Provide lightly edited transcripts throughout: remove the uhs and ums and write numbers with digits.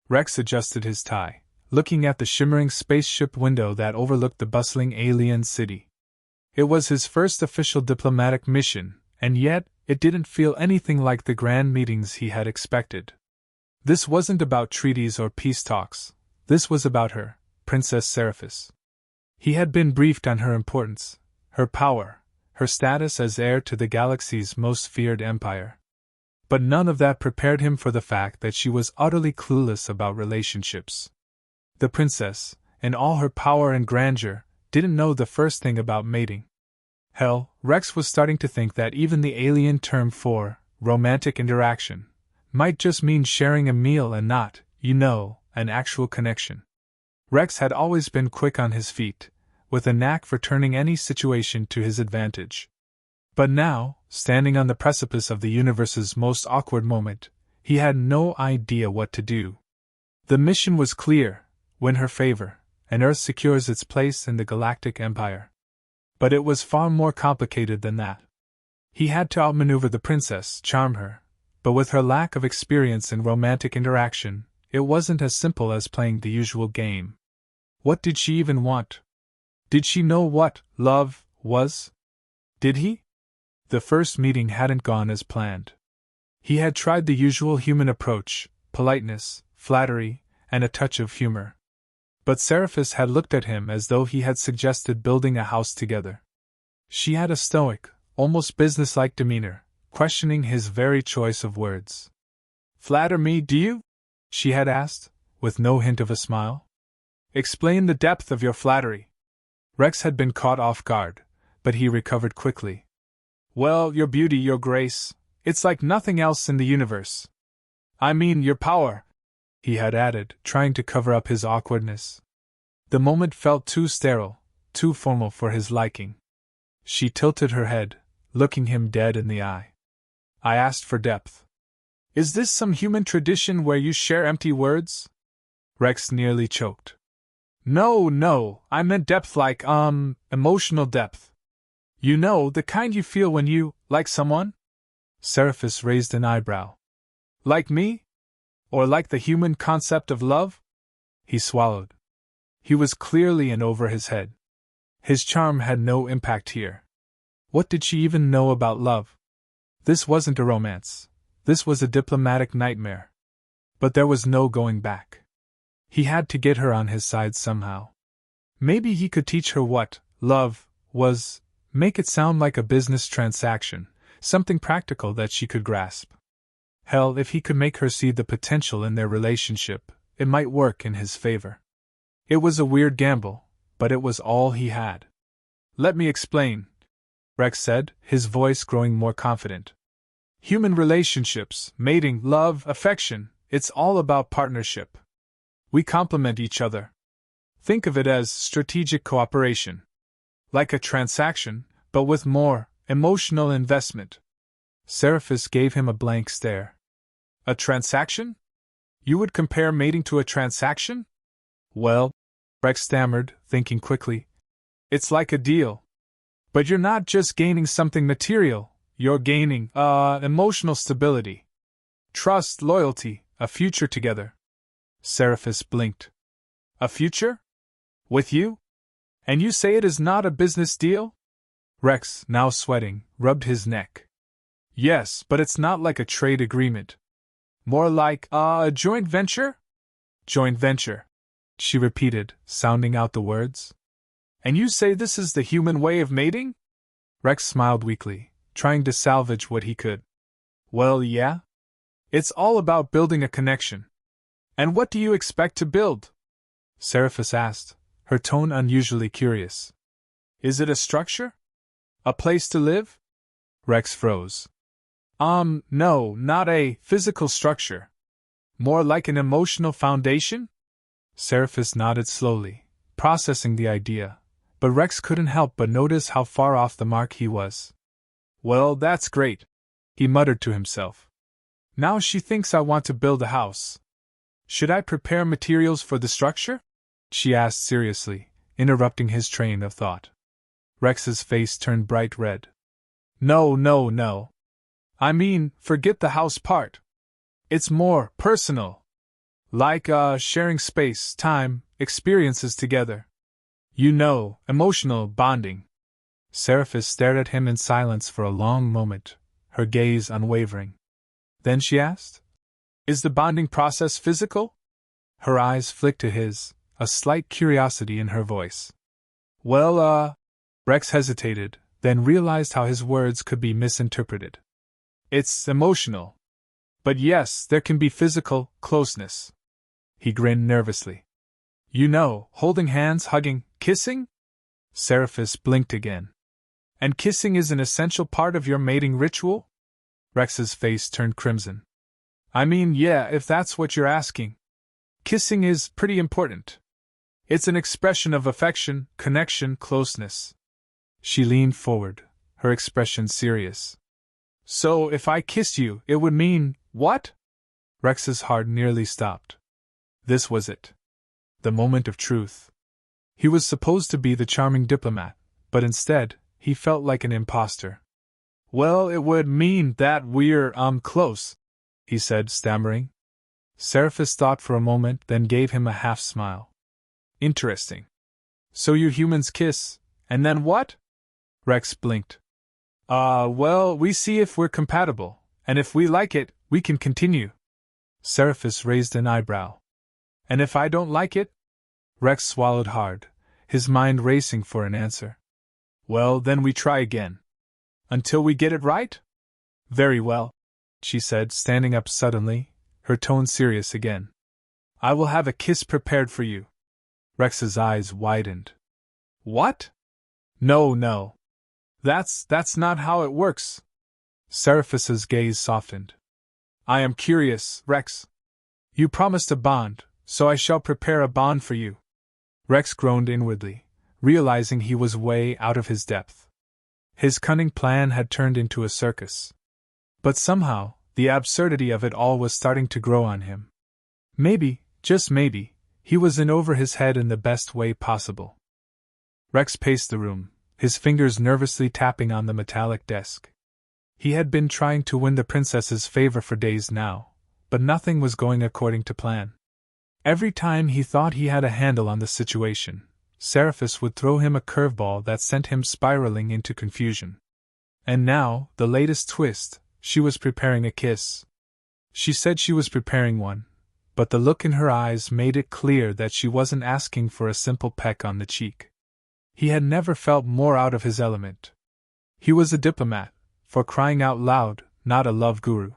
Rex adjusted his tie, looking at the shimmering spaceship window that overlooked the bustling alien city. It was his first official diplomatic mission, and yet it didn't feel anything like the grand meetings he had expected. This wasn't about treaties or peace talks. This was about her, Princess Seraphis. He had been briefed on her importance, her power, her status as heir to the galaxy's most feared empire. But none of that prepared him for the fact that she was utterly clueless about relationships. The princess, in all her power and grandeur, didn't know the first thing about mating. Hell, Rex was starting to think that even the alien term for romantic interaction might just mean sharing a meal and not, an actual connection. Rex had always been quick on his feet, with a knack for turning any situation to his advantage. But now, standing on the precipice of the universe's most awkward moment, he had no idea what to do. The mission was clear: win her favor, and Earth secures its place in the galactic empire. But it was far more complicated than that. He had to outmaneuver the princess, charm her, but with her lack of experience in romantic interaction, it wasn't as simple as playing the usual game. What did she even want? Did she know what love was? Did he? The first meeting hadn't gone as planned. He had tried the usual human approach: politeness, flattery, and a touch of humor. But Seraphis had looked at him as though he had suggested building a house together. She had a stoic, almost businesslike demeanor, questioning his very choice of words. "Flatter me, do you?" she had asked, with no hint of a smile. "Explain the depth of your flattery." Rex had been caught off guard, but he recovered quickly. "Well, your beauty, your grace, it's like nothing else in the universe. I mean, your power," he had added, trying to cover up his awkwardness. The moment felt too sterile, too formal for his liking. She tilted her head, looking him dead in the eye. "I asked for depth. Is this some human tradition where you share empty words?" Rex nearly choked. No, I meant depth like, emotional depth. You know, the kind you feel when you like someone?" Seraphis raised an eyebrow. "Like me? Or like the human concept of love?" He swallowed. He was clearly in over his head. His charm had no impact here. What did she even know about love? This wasn't a romance. This was a diplomatic nightmare. But there was no going back. He had to get her on his side somehow. Maybe he could teach her what love was, make it sound like a business transaction, something practical that she could grasp. Hell, if he could make her see the potential in their relationship, it might work in his favor. It was a weird gamble, but it was all he had. "Let me explain," Rex said, his voice growing more confident. "Human relationships, mating, love, affection, it's all about partnership. We complement each other. Think of it as strategic cooperation. Like a transaction, but with more emotional investment." Seraphis gave him a blank stare. "A transaction? You would compare mating to a transaction?" "Well," Rex stammered, thinking quickly, "it's like a deal. But you're not just gaining something material, you're gaining, emotional stability. Trust, loyalty, a future together." Seraphis blinked. "A future? With you? And you say it is not a business deal?" Rex, now sweating, rubbed his neck. "Yes, but it's not like a trade agreement. More like, a joint venture?" "Joint venture," she repeated, sounding out the words. "And you say this is the human way of mating?" Rex smiled weakly, trying to salvage what he could. "Well, yeah. It's all about building a connection. And what do you expect to build?" Seraphis asked, her tone unusually curious. "Is it a structure? A place to live?" Rex froze. No, not a physical structure. More like an emotional foundation?" Seraphis nodded slowly, processing the idea, but Rex couldn't help but notice how far off the mark he was. "Well, that's great," he muttered to himself. "Now she thinks I want to build a house. Should I prepare materials for the structure?" she asked seriously, interrupting his train of thought. Rex's face turned bright red. No. I mean, forget the house part. It's more personal. Like, sharing space, time, experiences together. You know, emotional bonding. Seraphis stared at him in silence for a long moment, her gaze unwavering. Then she asked, "Is the bonding process physical?" Her eyes flicked to his, a slight curiosity in her voice. Well, Rex hesitated, then realized how his words could be misinterpreted. "It's emotional. But yes, there can be physical closeness." He grinned nervously. "You know, holding hands, hugging, kissing?" Seraphis blinked again. "And kissing is an essential part of your mating ritual?" Rex's face turned crimson. "I mean, yeah, if that's what you're asking. Kissing is pretty important. It's an expression of affection, connection, closeness." She leaned forward, her expression serious. "So if I kissed you, it would mean, what?" Rex's heart nearly stopped. This was it. The moment of truth. He was supposed to be the charming diplomat, but instead, he felt like an imposter. "Well, it would mean that we're, close," he said, stammering. Seraphis thought for a moment, then gave him a half-smile. "Interesting. So you humans kiss, and then what?" Rex blinked. Well, we see if we're compatible, and if we like it, we can continue." Seraphis raised an eyebrow. "And if I don't like it?" Rex swallowed hard, his mind racing for an answer. "Well, then we try again. Until we get it right?" "Very well," she said, standing up suddenly, her tone serious again. "I will have a kiss prepared for you." Rex's eyes widened. "What? No. That's not how it works." Seraphis's gaze softened. "I am curious, Rex. You promised a bond, so I shall prepare a bond for you." Rex groaned inwardly, realizing he was way out of his depth. His cunning plan had turned into a circus. But somehow, the absurdity of it all was starting to grow on him. Maybe, just maybe, he was in over his head in the best way possible. Rex paced the room, his fingers nervously tapping on the metallic desk. He had been trying to win the princess's favor for days now, but nothing was going according to plan. Every time he thought he had a handle on the situation, Seraphis would throw him a curveball that sent him spiraling into confusion. And now, the latest twist, she was preparing a kiss. She said she was preparing one, but the look in her eyes made it clear that she wasn't asking for a simple peck on the cheek. He had never felt more out of his element. He was a diplomat, for crying out loud, not a love guru.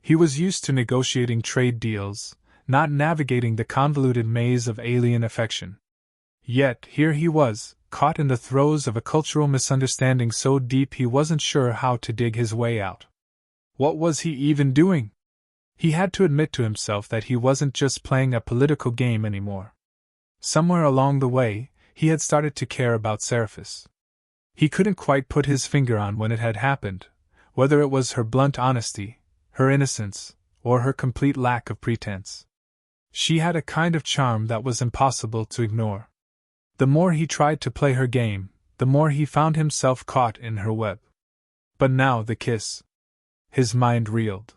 He was used to negotiating trade deals, not navigating the convoluted maze of alien affection. Yet here he was, caught in the throes of a cultural misunderstanding so deep he wasn't sure how to dig his way out. What was he even doing? He had to admit to himself that he wasn't just playing a political game anymore. Somewhere along the way, he had started to care about Seraphis. He couldn't quite put his finger on when it had happened, whether it was her blunt honesty, her innocence, or her complete lack of pretense. She had a kind of charm that was impossible to ignore. The more he tried to play her game, the more he found himself caught in her web. But now the kiss. His mind reeled.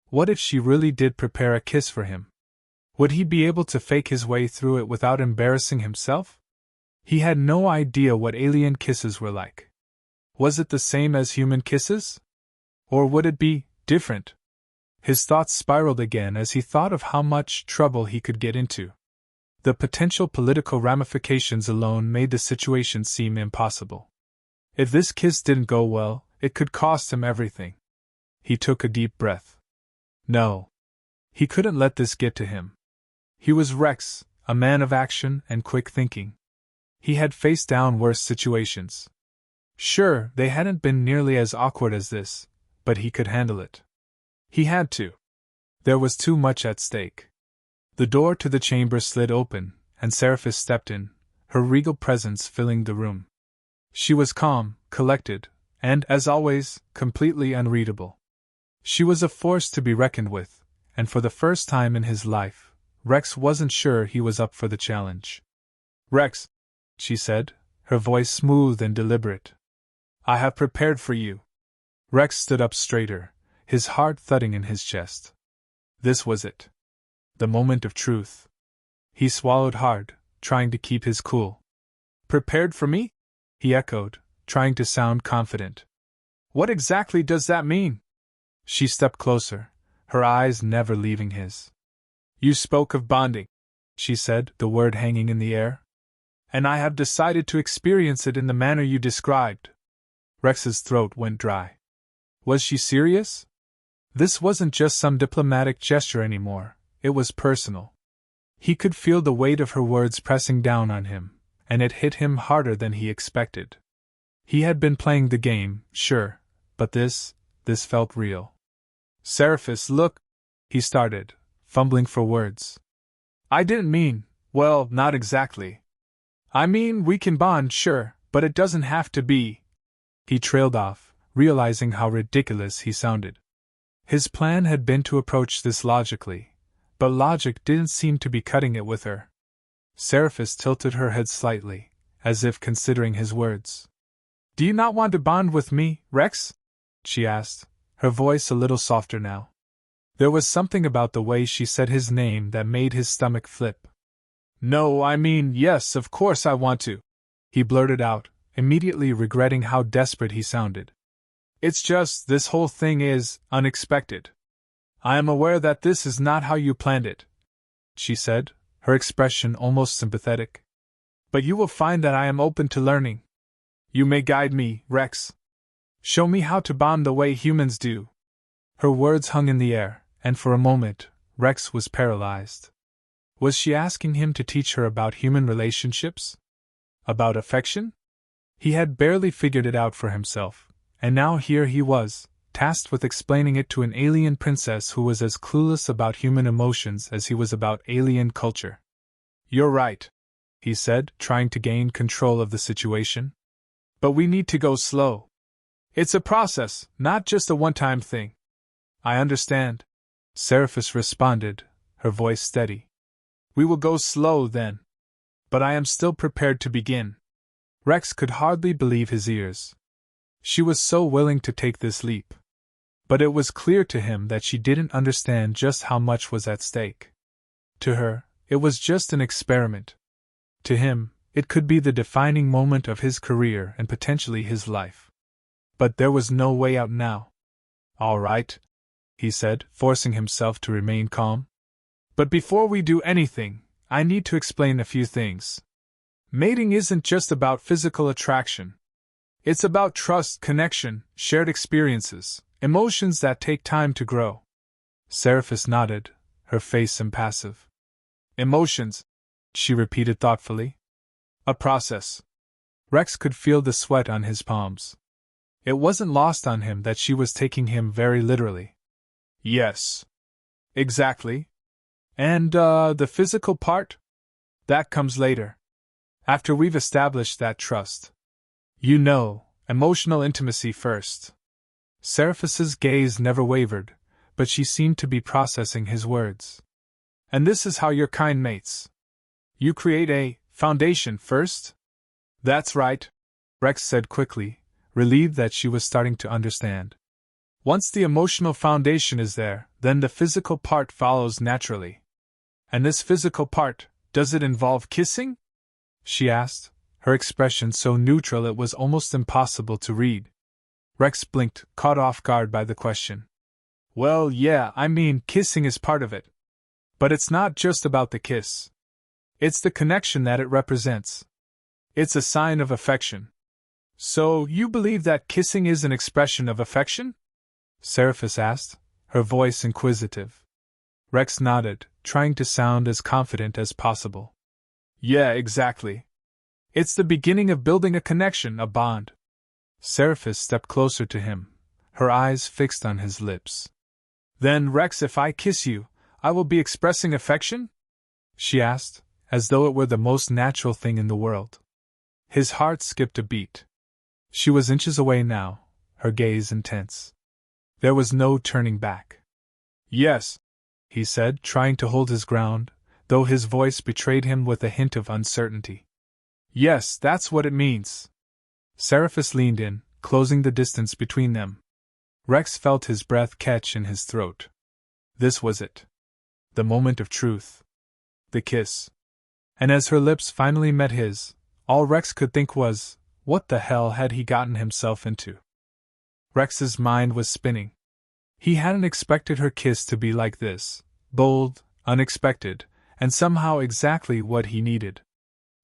What if she really did prepare a kiss for him? Would he be able to fake his way through it without embarrassing himself? He had no idea what alien kisses were like. Was it the same as human kisses? Or would it be different? His thoughts spiraled again as he thought of how much trouble he could get into. The potential political ramifications alone made the situation seem impossible. If this kiss didn't go well, it could cost him everything. He took a deep breath. No. He couldn't let this get to him. He was Rex, a man of action and quick thinking. He had faced down worse situations. Sure, they hadn't been nearly as awkward as this, but he could handle it. He had to. There was too much at stake. The door to the chamber slid open, and Seraphis stepped in, her regal presence filling the room. She was calm, collected, and, as always, completely unreadable. She was a force to be reckoned with, and for the first time in his life, Rex wasn't sure he was up for the challenge. "Rex," she said, her voice smooth and deliberate. "I have prepared for you." Rex stood up straighter, his heart thudding in his chest. This was it. The moment of truth. He swallowed hard, trying to keep his cool. Prepared for me? He echoed, trying to sound confident. What exactly does that mean? She stepped closer, her eyes never leaving his. You spoke of bonding, she said, the word hanging in the air. And I have decided to experience it in the manner you described. Rex's throat went dry. Was she serious? This wasn't just some diplomatic gesture anymore, it was personal. He could feel the weight of her words pressing down on him, and it hit him harder than he expected. He had been playing the game, sure, but this felt real. Seraphis, look, he started, fumbling for words. I didn't mean, well, not exactly. I mean, we can bond, sure, but it doesn't have to be. He trailed off, realizing how ridiculous he sounded. His plan had been to approach this logically, but logic didn't seem to be cutting it with her. Seraphis tilted her head slightly, as if considering his words. Do you not want to bond with me, Rex? She asked, her voice a little softer now. There was something about the way she said his name that made his stomach flip. No, I mean, yes, of course I want to, he blurted out, immediately regretting how desperate he sounded. It's just, this whole thing is unexpected. I am aware that this is not how you planned it, she said, her expression almost sympathetic. But you will find that I am open to learning. You may guide me, Rex. Show me how to bond the way humans do. Her words hung in the air, and for a moment, Rex was paralyzed. Was she asking him to teach her about human relationships? About affection? He had barely figured it out for himself, and now here he was, tasked with explaining it to an alien princess who was as clueless about human emotions as he was about alien culture. You're right, he said, trying to gain control of the situation. But we need to go slow. It's a process, not just a one-time thing. I understand, Seraphis responded, her voice steady. We will go slow then. But I am still prepared to begin. Rex could hardly believe his ears. She was so willing to take this leap. But it was clear to him that she didn't understand just how much was at stake. To her, it was just an experiment. To him, it could be the defining moment of his career and potentially his life. But there was no way out now. All right, he said, forcing himself to remain calm. But before we do anything, I need to explain a few things. Mating isn't just about physical attraction. It's about trust, connection, shared experiences, emotions that take time to grow. Seraphis nodded, her face impassive. Emotions, she repeated thoughtfully. A process. Rex could feel the sweat on his palms. It wasn't lost on him that she was taking him very literally. Yes. Exactly. And, the physical part? That comes later. After we've established that trust. You know, emotional intimacy first. Seraphis's gaze never wavered, but she seemed to be processing his words. And this is how your kind mates. You create a foundation first? That's right, Rex said quickly, relieved that she was starting to understand. Once the emotional foundation is there, then the physical part follows naturally. And this physical part, does it involve kissing? She asked, her expression so neutral it was almost impossible to read. Rex blinked, caught off guard by the question. Well, yeah, I mean, kissing is part of it. But it's not just about the kiss. It's the connection that it represents. It's a sign of affection. So, you believe that kissing is an expression of affection? Seraphis asked, her voice inquisitive. Rex nodded, trying to sound as confident as possible. Yeah, exactly. It's the beginning of building a connection, a bond. Seraphis stepped closer to him, her eyes fixed on his lips. Then, Rex, if I kiss you, I will be expressing affection? She asked, as though it were the most natural thing in the world. His heart skipped a beat. She was inches away now, her gaze intense. There was no turning back. Yes, he said, trying to hold his ground, though his voice betrayed him with a hint of uncertainty. Yes, that's what it means. Seraphis leaned in, closing the distance between them. Rex felt his breath catch in his throat. This was it. The moment of truth. The kiss. And as her lips finally met his, all Rex could think was, what the hell had he gotten himself into? Rex's mind was spinning. He hadn't expected her kiss to be like this, bold, unexpected, and somehow exactly what he needed.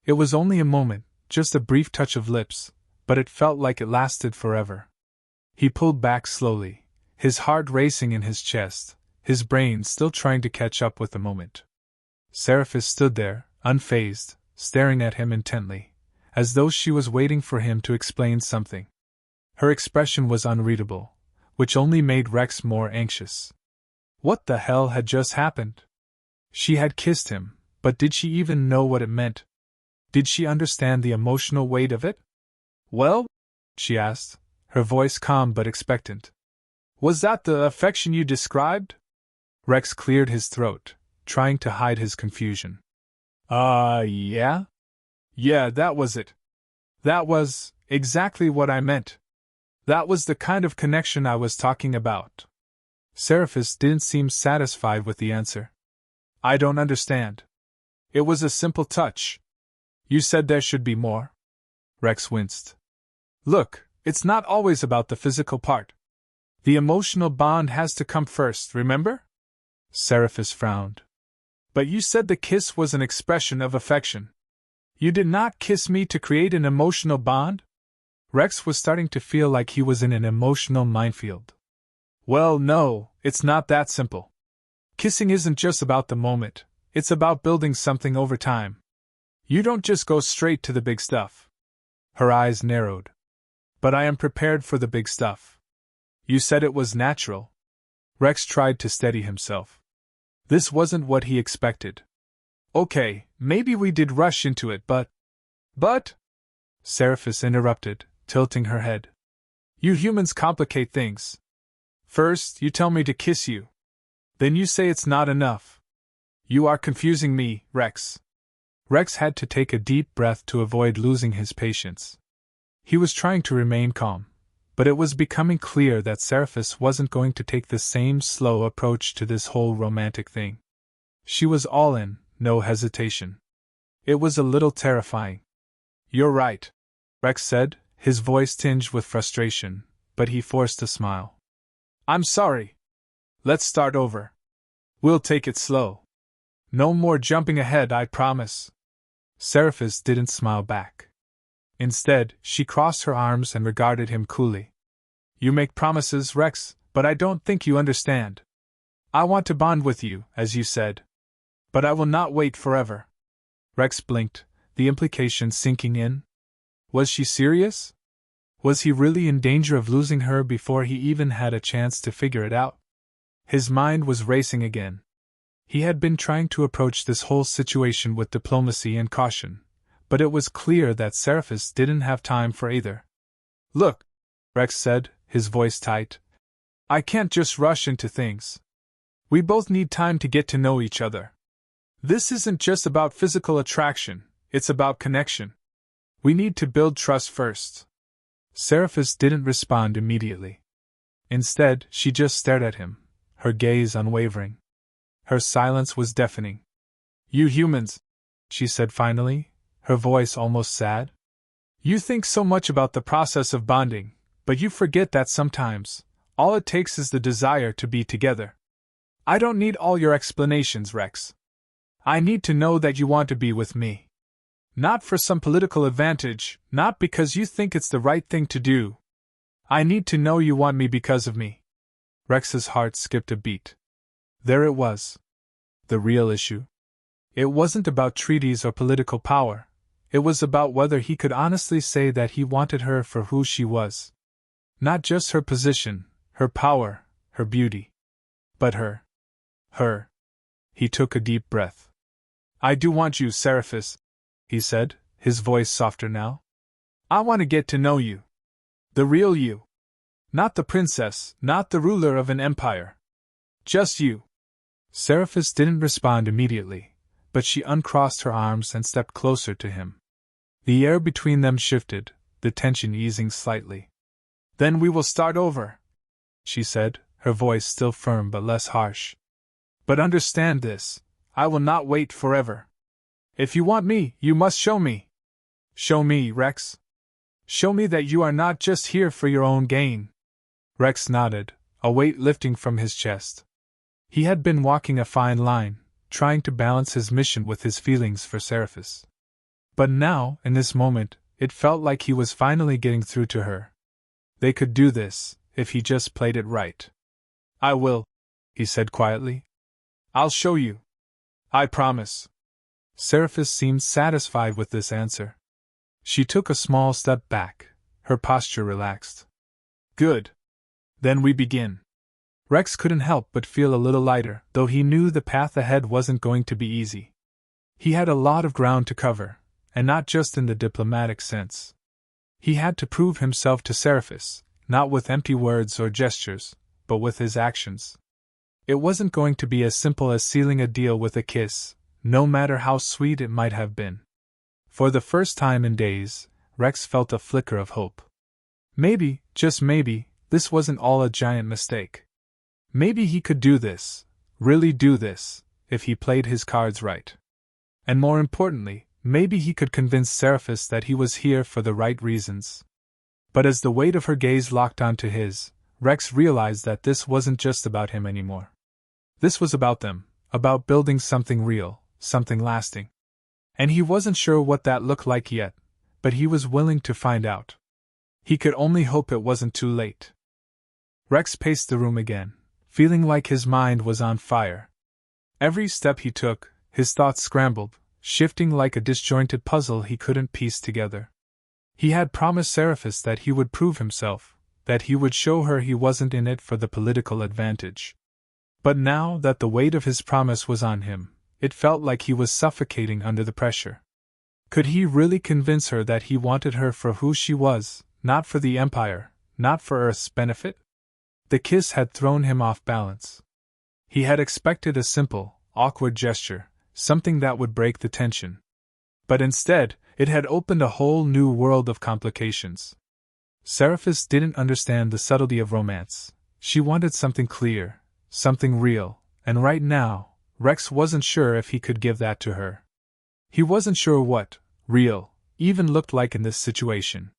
It was only a moment, just a brief touch of lips, but it felt like it lasted forever. He pulled back slowly, his heart racing in his chest, his brain still trying to catch up with the moment. Seraphis stood there, unfazed, staring at him intently, as though she was waiting for him to explain something. Her expression was unreadable, which only made Rex more anxious. What the hell had just happened? She had kissed him, but did she even know what it meant? Did she understand the emotional weight of it? Well? She asked, her voice calm but expectant. Was that the affection you described? Rex cleared his throat, trying to hide his confusion. Yeah? Yeah, that was it. That was exactly what I meant. That was the kind of connection I was talking about. Seraphis didn't seem satisfied with the answer. I don't understand. It was a simple touch. You said there should be more. Rex winced. Look, it's not always about the physical part. The emotional bond has to come first, remember? Seraphis frowned. But you said the kiss was an expression of affection. You did not kiss me to create an emotional bond? Rex was starting to feel like he was in an emotional minefield. Well, no, it's not that simple. Kissing isn't just about the moment, it's about building something over time. You don't just go straight to the big stuff. Her eyes narrowed. But I am prepared for the big stuff. You said it was natural. Rex tried to steady himself. This wasn't what he expected. Okay, maybe we did rush into it, but... Seraphis interrupted, tilting her head. You humans complicate things. First, you tell me to kiss you. Then you say it's not enough. You are confusing me, Rex. Rex had to take a deep breath to avoid losing his patience. He was trying to remain calm, but it was becoming clear that Seraphis wasn't going to take the same slow approach to this whole romantic thing. She was all in, no hesitation. It was a little terrifying. You're right, Rex said, his voice tinged with frustration, but he forced a smile. I'm sorry. Let's start over. We'll take it slow. No more jumping ahead, I promise. Seraphis didn't smile back. Instead, she crossed her arms and regarded him coolly. You make promises, Rex, but I don't think you understand. I want to bond with you, as you said. But I will not wait forever. Rex blinked, the implication sinking in. Was she serious? Was he really in danger of losing her before he even had a chance to figure it out? His mind was racing again. He had been trying to approach this whole situation with diplomacy and caution, but it was clear that Seraphis didn't have time for either. Look, Rex said, his voice tight. I can't just rush into things. We both need time to get to know each other. This isn't just about physical attraction, it's about connection. We need to build trust first. Seraphis didn't respond immediately. Instead, she just stared at him, her gaze unwavering. Her silence was deafening. You humans, she said finally, her voice almost sad. You think so much about the process of bonding, but you forget that sometimes, all it takes is the desire to be together. I don't need all your explanations, Rex. I need to know that you want to be with me. Not for some political advantage, not because you think it's the right thing to do. I need to know you want me because of me. Rex's heart skipped a beat. There it was. The real issue. It wasn't about treaties or political power. It was about whether he could honestly say that he wanted her for who she was. Not just her position, her power, her beauty. But her. Her. He took a deep breath. I do want you, Seraphis, he said, his voice softer now. I want to get to know you. The real you. Not the princess, not the ruler of an empire. Just you. Seraphis didn't respond immediately, but she uncrossed her arms and stepped closer to him. The air between them shifted, the tension easing slightly. Then we will start over, she said, her voice still firm but less harsh. But understand this, I will not wait forever. If you want me, you must show me. Show me, Rex. Show me that you are not just here for your own gain. Rex nodded, a weight lifting from his chest. He had been walking a fine line, trying to balance his mission with his feelings for Seraphis. But now, in this moment, it felt like he was finally getting through to her. They could do this, if he just played it right. I will, he said quietly. I'll show you. I promise. Seraphis seemed satisfied with this answer. She took a small step back, her posture relaxed. Good. Then we begin. Rex couldn't help but feel a little lighter, though he knew the path ahead wasn't going to be easy. He had a lot of ground to cover, and not just in the diplomatic sense. He had to prove himself to Seraphis, not with empty words or gestures, but with his actions. It wasn't going to be as simple as sealing a deal with a kiss, no matter how sweet it might have been. For the first time in days, Rex felt a flicker of hope. Maybe, just maybe, this wasn't all a giant mistake. Maybe he could do this, really do this, if he played his cards right. And more importantly, maybe he could convince Seraphis that he was here for the right reasons. But as the weight of her gaze locked onto his, Rex realized that this wasn't just about him anymore. This was about them, about building something real, something lasting. And he wasn't sure what that looked like yet, but he was willing to find out. He could only hope it wasn't too late. Rex paced the room again, feeling like his mind was on fire. Every step he took, his thoughts scrambled, shifting like a disjointed puzzle he couldn't piece together. He had promised Seraphis that he would prove himself, that he would show her he wasn't in it for the political advantage. But now that the weight of his promise was on him, it felt like he was suffocating under the pressure. Could he really convince her that he wanted her for who she was, not for the Empire, not for Earth's benefit? The kiss had thrown him off balance. He had expected a simple, awkward gesture, something that would break the tension. But instead, it had opened a whole new world of complications. Seraphis didn't understand the subtlety of romance. She wanted something clear, something real, and right now, Rex wasn't sure if he could give that to her. He wasn't sure what real even looked like in this situation.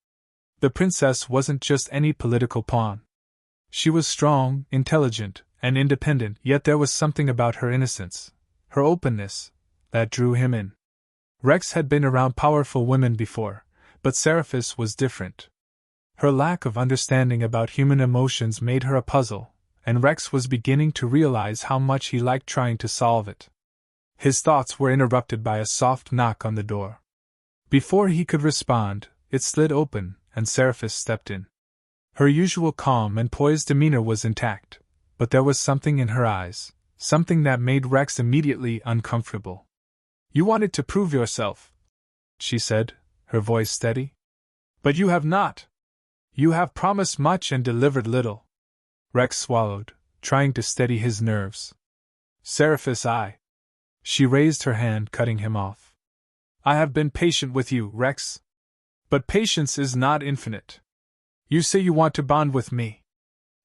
The princess wasn't just any political pawn. She was strong, intelligent, and independent, yet there was something about her innocence, her openness, that drew him in. Rex had been around powerful women before, but Seraphis was different. Her lack of understanding about human emotions made her a puzzle, and Rex was beginning to realize how much he liked trying to solve it. His thoughts were interrupted by a soft knock on the door. Before he could respond, it slid open, and Seraphis stepped in. Her usual calm and poised demeanor was intact, but there was something in her eyes, something that made Rex immediately uncomfortable. You wanted to prove yourself, she said, her voice steady. But you have not. You have promised much and delivered little. Rex swallowed, trying to steady his nerves. Seraphis, She raised her hand, cutting him off. I have been patient with you, Rex. But patience is not infinite. You say you want to bond with me.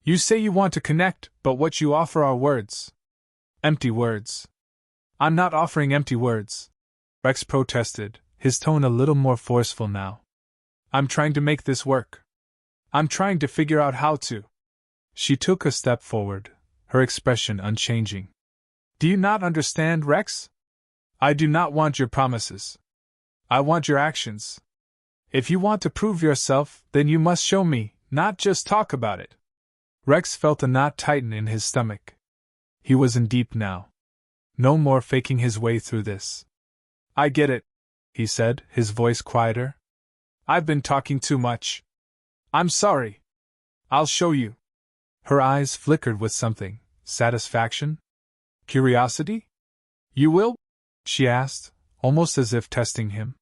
You say you want to connect, but what you offer are words. Empty words. I'm not offering empty words, Rex protested, his tone a little more forceful now. I'm trying to make this work. I'm trying to figure out how to. She took a step forward, her expression unchanging. Do you not understand, Rex? I do not want your promises. I want your actions. If you want to prove yourself, then you must show me, not just talk about it. Rex felt a knot tighten in his stomach. He was in deep now. No more faking his way through this. I get it, he said, his voice quieter. I've been talking too much. I'm sorry. I'll show you. Her eyes flickered with something. Satisfaction? Curiosity? You will? She asked, almost as if testing him.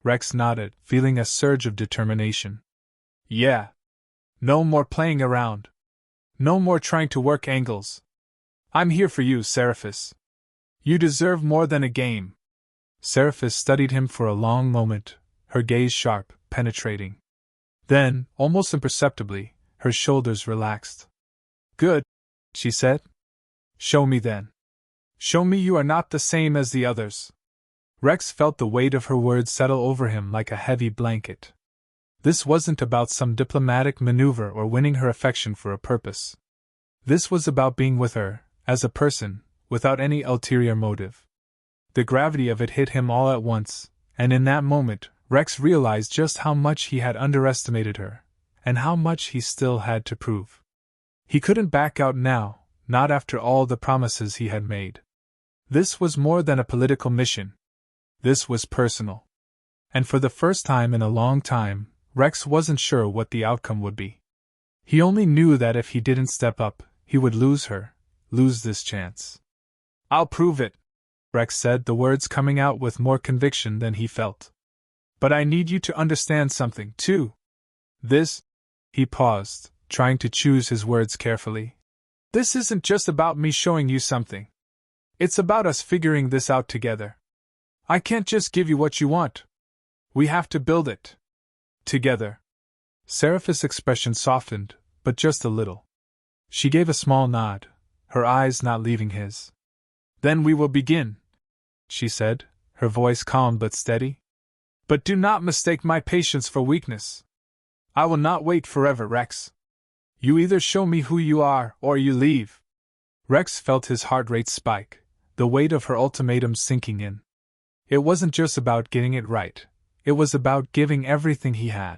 Rex nodded, feeling a surge of determination. Yeah. No more playing around. No more trying to work angles. I'm here for you, Seraphis. You deserve more than a game. Seraphis studied him for a long moment, her gaze sharp, penetrating. Then, almost imperceptibly, her shoulders relaxed. Good, she said. Show me then. Show me you are not the same as the others. Rex felt the weight of her words settle over him like a heavy blanket. This wasn't about some diplomatic maneuver or winning her affection for a purpose. This was about being with her, as a person, without any ulterior motive. The gravity of it hit him all at once, and in that moment, Rex realized just how much he had underestimated her, and how much he still had to prove. He couldn't back out now, not after all the promises he had made. This was more than a political mission. This was personal. And for the first time in a long time, Rex wasn't sure what the outcome would be. He only knew that if he didn't step up, he would lose her, lose this chance. I'll prove it, Rex said, the words coming out with more conviction than he felt. But I need you to understand something, too. He paused, trying to choose his words carefully. This isn't just about me showing you something. It's about us figuring this out together. I can't just give you what you want. We have to build it. Together. Seraphis' expression softened, but just a little. She gave a small nod, her eyes not leaving his. Then we will begin, she said, her voice calm but steady. But do not mistake my patience for weakness. I will not wait forever, Rex. You either show me who you are, or you leave. Rex felt his heart rate spike, the weight of her ultimatum sinking in. It wasn't just about getting it right, it was about giving everything he had.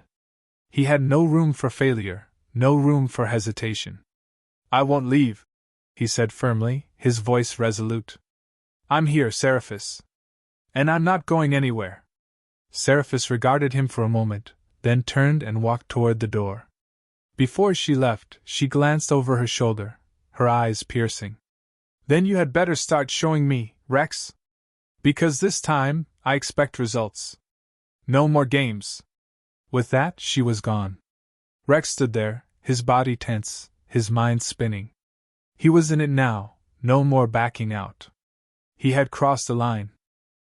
He had no room for failure, no room for hesitation. I won't leave, he said firmly, his voice resolute. I'm here, Seraphis. And I'm not going anywhere. Seraphis regarded him for a moment, then turned and walked toward the door. Before she left, she glanced over her shoulder, her eyes piercing. Then you had better start showing me, Rex. Because this time, I expect results. No more games. With that, she was gone. Rex stood there, his body tense, his mind spinning. He was in it now, no more backing out. He had crossed a line.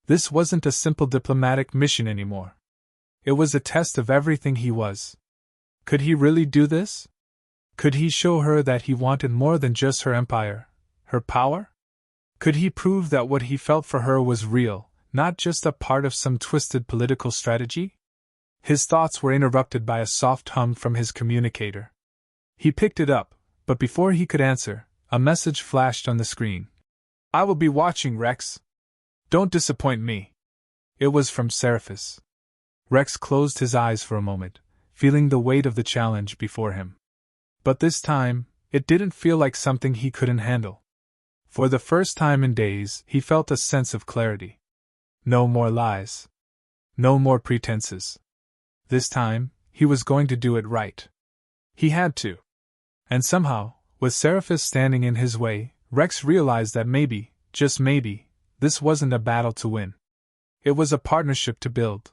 This wasn't a simple diplomatic mission anymore. It was a test of everything he was. Could he really do this? Could he show her that he wanted more than just her empire, her power? Could he prove that what he felt for her was real, not just a part of some twisted political strategy? His thoughts were interrupted by a soft hum from his communicator. He picked it up, but before he could answer, a message flashed on the screen. I will be watching, Rex. Don't disappoint me. It was from Seraphis. Rex closed his eyes for a moment, feeling the weight of the challenge before him. But this time, it didn't feel like something he couldn't handle. For the first time in days, he felt a sense of clarity. No more lies. No more pretenses. This time, he was going to do it right. He had to. And somehow, with Seraphis standing in his way, Rex realized that maybe, just maybe, this wasn't a battle to win. It was a partnership to build.